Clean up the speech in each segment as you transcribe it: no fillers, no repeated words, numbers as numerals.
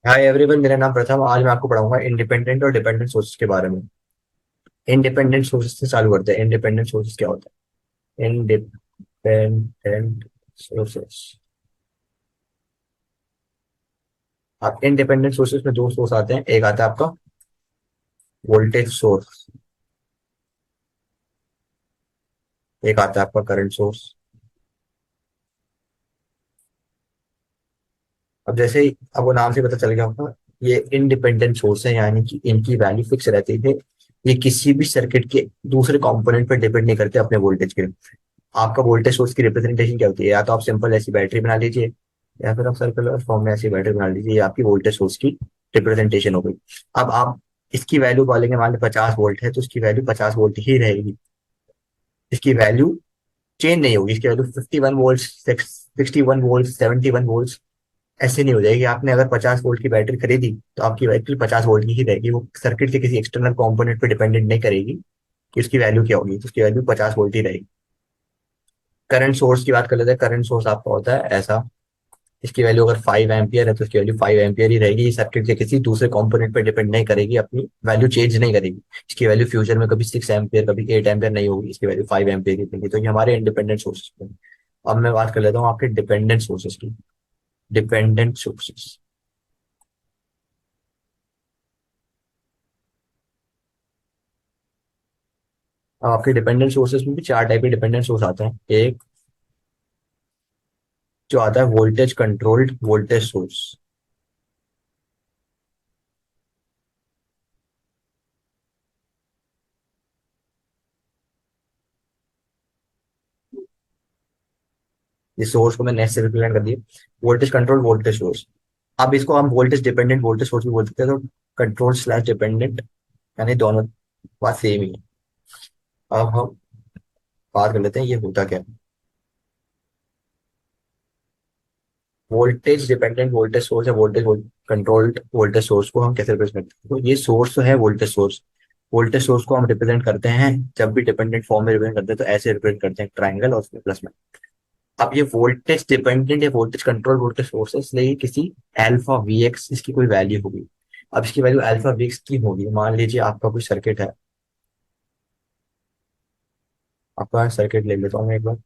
Hi everyone, मेरा नाम प्रथम। आज मैं आपको पढ़ाऊंगा इंडिपेंडेंट और डिपेंडेंट सोर्सेस के बारे में। इंडिपेंडेंट सोर्सेस से चालू करते हैं। इंडिपेंडेंट सोर्सेस क्या होता है? Independent sources. आप इंडिपेंडेंट सोर्सेस में दो सोर्स आते हैं। एक आता है आपका वोल्टेज सोर्स, एक आता है आपका करंट सोर्स। अब जैसे ही आपको नाम से पता चल गया होगा, ये इंडिपेंडेंट सोर्स है, यानी कि इनकी वैल्यू फिक्स रहती है। ये किसी भी सर्किट के दूसरे कंपोनेंट पर डिपेंड नहीं करते अपने वोल्टेज के। आपका वोल्टेज सोर्स की रिप्रेजेंटेशन क्या होती है? या तो आप सिंपल ऐसी बैटरी बना लीजिए, या फिर आप सर्कुलर फॉर्म में ऐसी बैटरी बना लीजिए। ये आपकी वोल्टेज सोर्स की रिप्रेजेंटेशन हो गई। अब आप इसकी वैल्यू बोलेंगे, मान लो 50 वोल्ट है तो इसकी वैल्यू 50 वोल्ट ही रहेगी। इसकी वैल्यू चेंज नहीं होगी। इसकी वैल्यू 51 वोल्ट, 61 वोल्ट, 71 वोल्ट ऐसे नहीं हो जाएगी। आपने अगर 50 वोल्ट की बैटरी खरीदी तो आपकी बैटरी 50 वोल्ट की ही रहेगी। वो सर्किट के किसी एक्सटर्नल कंपोनेंट पर डिपेंडेंट नहीं करेगी कि उसकी वैल्यू क्या होगी, तो उसकी वैल्यू 50 वोल्ट ही रहेगी। करंट सोर्स की बात कर लेते हैं। करंट सोर्स आपका होता है ऐसा, इसकी वैल्यू अगर 5 एम्पियर है तो इसकी वैल्यू 5 एम्पियर ही रहेगी। सर्किट के किसी दूसरे कंपोनेंट पर डिपेंड नहीं करेगी, अपनी वैल्यू चेंज नहीं करेगी। इसकी वैल्यू फ्यूचर में कभी 6 एम्पियर, कभी 8 एम्पियर नहीं होगी। इसकी वैल्यू 5 एम्पियर ही रहेगी। तो ये हमारे इंडिपेंडेंट सोर्सेस पे। अब मैं बात कर लेता हूँ आपके डिपेंडेंट सोर्सेस की। डिपेंडेंट सोर्सेस, आपके डिपेंडेंट सोर्सेस में भी चार टाइप के डिपेंडेंट सोर्स आते हैं। एक जो आता है वोल्टेज कंट्रोल्ड वोल्टेज सोर्स। इस सोर्स को मैंने ऐसे रिप्रेजेंट कर दिया, वोल्टेज कंट्रोल वोल्टेज सोर्स। अब इसको हम वोल्टेज डिपेंडेंट वोल्टेज सोर्स भी बोल सकते हैं। तो कंट्रोल स्लैश डिपेंडेंट, यानी दोनों बात सेम ही है। अब हम बात कर लेते हैं ये होता क्या है। वोल्टेज डिपेंडेंट वोल्टेज सोर्स है, वोल्टेज कंट्रोल्ड वोल्टेज सोर्स को हम कैसे रिप्रेजेंट करते हैं? तो ये सोर्स तो है वोल्टेज सोर्स। वोल्टेज सोर्स को हम रिप्रेजेंट करते हैं, जब भी डिपेंडेंट फॉर्म में रिप्रेजेंट करते हैं तो ऐसे रिप्रेजेंट करते हैं, ट्राइंगल और उसमें प्लस में। अब ये वोल्टेज डिपेंडेंट या वोल्टेज कंट्रोल वोल्टेज सोर्स है, इसलिए ये किसी अल्फा वी एक्स इसकी कोई वैल्यू होगी। अब इसकी वैल्यू अल्फा वी एक्स की होगी। मान लीजिए आपका कोई सर्किट है। आपका सर्किट ले लेता हूँ मैं एक बार।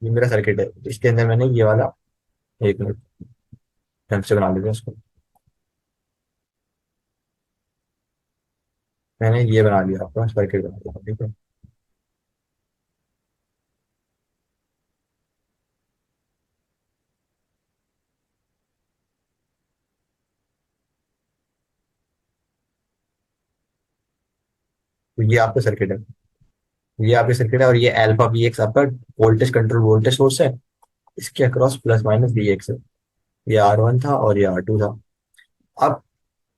ये मेरा सर्किट है, इसके अंदर मैंने ये वाला, एक मिनट ढंग से बना लेते हैं इसको। मैंने ये बना लिया, आपका सर्किट बना लिया, ठीक है। तो ये आपका सर्किट है, ये आपके सर्किट है, और ये अल्फा वी एक्स आपका वोल्टेज कंट्रोल वोल्टेज सोर्स है। इसके across plus minus V X है। ये R1 था और ये R2 था। अब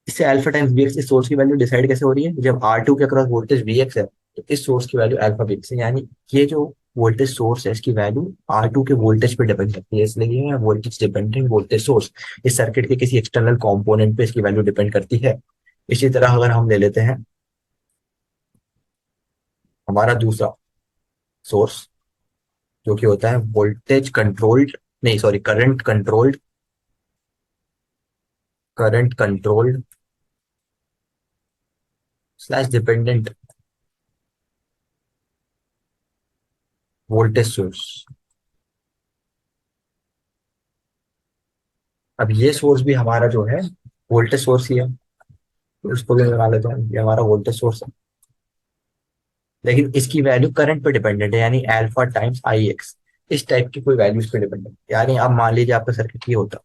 इससे अल्फा टाइम्स वी एक्स, इस सोर्स की वैल्यू डिसाइड कैसे हो रही है? जब R2 के अक्रॉस वोल्टेज वी एक्स है तो इस सोर्स की वैल्यू अल्फा वी एक्स है। यानी ये जो वोल्टेज सोर्स है इसकी वैल्यू R2 के वोल्टेज पे डिपेंड करती है, इसलिए ये वोल्टेज डिपेंडेंट वोल्टेज सोर्स। इस सर्किट के किसी एक्सटर्नल कंपोनेंट पे इसकी वैल्यू डिपेंड करती है। इसी तरह अगर हम ले लेते हैं हमारा दूसरा सोर्स, जो कि होता है वोल्टेज कंट्रोल्ड, नहीं sorry, current controlled, current controlled slash dependent voltage source. अब ये सोर्स भी हमारा जो है वोल्टेज सोर्स ही है, तो उसको भी लगा लेता हूँ, ये हमारा वोल्टेज सोर्स है। लेकिन इसकी वैल्यू करंट पे डिपेंडेंट है, यानी अल्फा टाइम्स आई एक्स। इस टाइप की कोई वैल्यू इस पे डिपेंडेंट है। यानी अब मान लीजिए आपका सर्किट ये होता,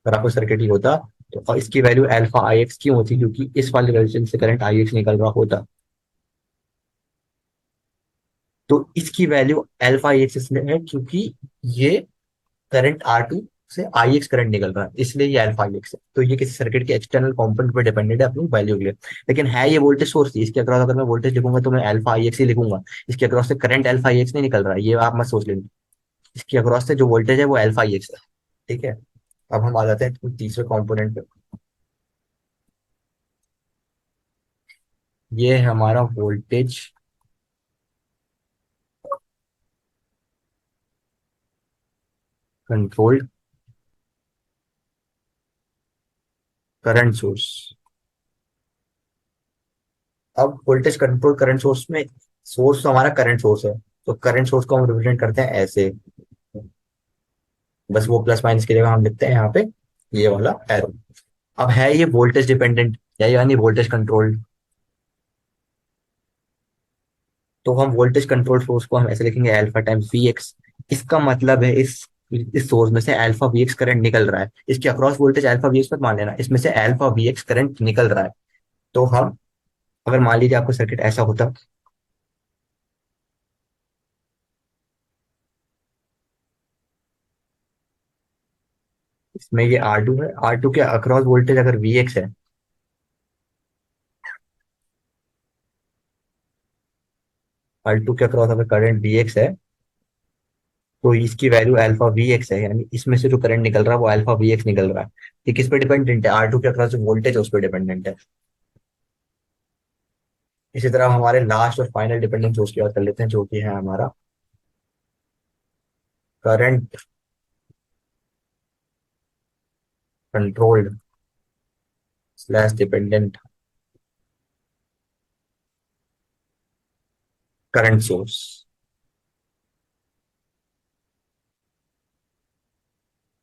अगर आपका सर्किट ये होता तो, और इसकी वैल्यू अल्फा आई एक्स क्यों होती? क्योंकि इस वाले रेजिस्टेंस से करंट आई एक्स निकल रहा होता। तो इसकी वैल्यू अल्फा आई एक्स इसलिए है क्योंकि ये करंट R2 से आई एक्स करंट निकल रहा है, इसलिए ये अल्फा आई एक्स है। तो ये किसी सर्किट के एक्सटर्नल कंपोनेंट पर डिपेंडेंट है अपनी वैल्यू के लिए। लेकिन है ये वोल्टेज सोर्स थी, इसके अक्रॉस अगर मैं वोल्टेज लिखूंगा तो मैं अल्फा आई एक्स ही लिखूंगा। इसके अक्रॉस से करंट अल्फा आई एक्स नहीं निकल रहा है, ये आप मत सोच लेना। इसके अक्रॉस से जो वोल्टेज है वो अल्फा आई एक्स है, ठीक है। अब हम आ जाते हैं तीसरे कंपोनेंट पे। ये है हमारा वोल्टेज कंट्रोल्ड करंट सोर्स। अब वोल्टेज कंट्रोल करंट सोर्स में सोर्स तो हमारा करंट सोर्स है, तो करंट सोर्स को हम रिप्रेजेंट करते हैं ऐसे, बस वो प्लस माइनस की जगह हम लिखते हैं यहाँ पे ये वाला एरो। अब है ये वोल्टेज डिपेंडेंट या यानी वोल्टेज कंट्रोल्ड, तो हम वोल्टेज कंट्रोल सोर्स को हम ऐसे लिखेंगे अल्फा टाइम्स वी एक्स। इसका मतलब है इस सोर्स में से अल्फा वी एक्स करंट निकल रहा है, इसके across voltage alpha V X मत मान लेना, इसमें से अल्फा वी एक्स करंट निकल रहा है। तो हम, अगर मान लीजिए आपका सर्किट ऐसा होता, इसमें ये आर टू है, आर टू के अक्रॉस वोल्टेज अगर वी एक्स है, आर टू के अक्रॉस अगर करंट वी एक्स है, तो इसकी वैल्यू अल्फा वी एक्स है, यानी इसमें से जो करंट निकल रहा है वो अल्फा वी एक्स निकल रहा है। ये किस पे डिपेंडेंट है? आर टू के अक्रॉस जो वोल्टेज है उस पर डिपेंडेंट है। इसी तरह हम हमारे लास्ट और फाइनल डिपेंडेंट सोर्स की बात कर लेते हैं, जो कि है हमारा current controlled slash dependent current source.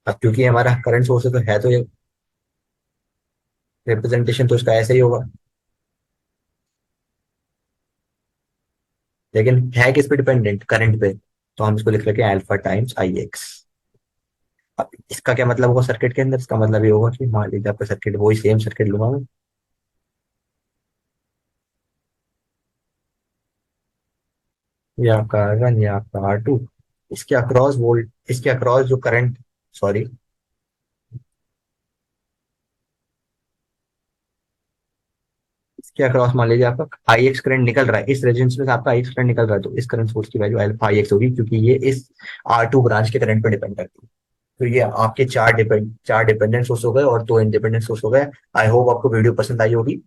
अब क्योंकि हमारा करंट सोर्स है तो ये रिप्रेजेंटेशन तो इसका ऐसा ही होगा, लेकिन है किस पे डिपेंडेंट? करंट पे, तो हम इसको लिख रखे हैं अल्फा टाइम्स आई एक्स। अब इसका क्या मतलब होगा सर्किट के अंदर? इसका मतलब ये होगा कि मान लीजिए आपका सर्किट, वही सेम सर्किट लूंगा मैं, ये आपका R1 या आपका R2, इसके अक्रॉस जो करंट, सॉरी, इसके अक्रॉस मान लीजिए आपका आई एक्स करंट निकल रहा है, इस रेजिस्टेंस में से आपका आई एक्स करंट निकल रहा है, तो इस करंट सोर्स की वैल्यू अल्फा आई एक्स होगी, क्योंकि ये इस आर टू ब्रांच के करंट पर डिपेंड करती है। तो ये आपके चार डिपेंडेंट सोर्स हो गए और दो इंडिपेंडेंट सोर्स हो गए। आई होप आपको वीडियो पसंद आई होगी।